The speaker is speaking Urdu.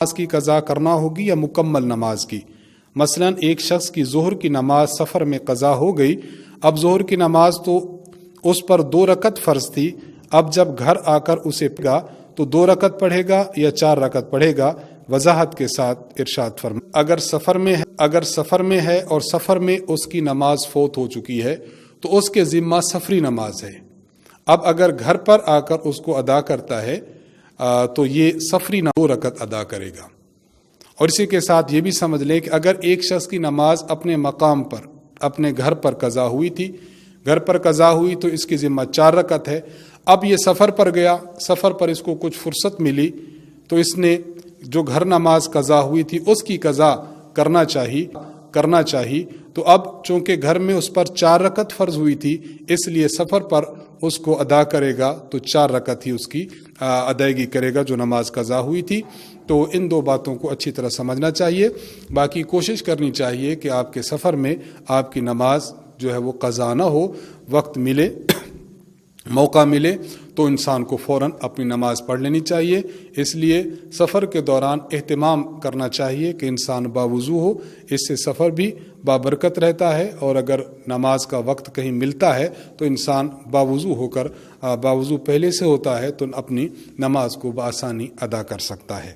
نماز کی قضا کرنا ہوگی یا مکمل نماز کی؟ مثلا ایک شخص کی ظہر کی نماز سفر میں قضا ہو گئی، اب ظہر کی نماز تو اس پر 2 رکعت فرض تھی، اب جب گھر آ کر اسے پڑھا تو 2 رکعت پڑھے گا یا 4 رکعت پڑھے گا؟ وضاحت کے ساتھ ارشاد فرمائیں۔ اگر سفر میں ہے اور سفر میں اس کی نماز فوت ہو چکی ہے تو اس کے ذمہ سفری نماز ہے۔ اب اگر گھر پر آ کر اس کو ادا کرتا ہے تو یہ سفری 2 رکعت ادا کرے گا۔ اور اسی کے ساتھ یہ بھی سمجھ لیں کہ اگر ایک شخص کی نماز اپنے مقام پر اپنے گھر پر قضا ہوئی تھی، گھر پر قضا ہوئی تو اس کی ذمہ 4 رکعت ہے، اب یہ سفر پر گیا، سفر پر اس کو کچھ فرصت ملی تو اس نے جو گھر نماز قضا ہوئی تھی اس کی قضا کرنا چاہیے تو اب چونکہ گھر میں اس پر 4 رکعت فرض ہوئی تھی اس لیے سفر پر اس کو ادا کرے گا تو 4 رکعت ہی اس کی ادائیگی کرے گا جو نماز قضا ہوئی تھی۔ تو ان 2 باتوں کو اچھی طرح سمجھنا چاہیے، باقی کوشش کرنی چاہیے کہ آپ کے سفر میں آپ کی نماز جو ہے وہ قضا نہ ہو، وقت ملے موقع ملے تو انسان کو فوراً اپنی نماز پڑھ لینی چاہیے۔ اس لیے سفر کے دوران اہتمام کرنا چاہیے کہ انسان باوضو ہو، اس سے سفر بھی بابرکت رہتا ہے، اور اگر نماز کا وقت کہیں ملتا ہے تو انسان باوضو ہو کر باوضو پہلے سے ہوتا ہے تو اپنی نماز کو بآسانی ادا کر سکتا ہے۔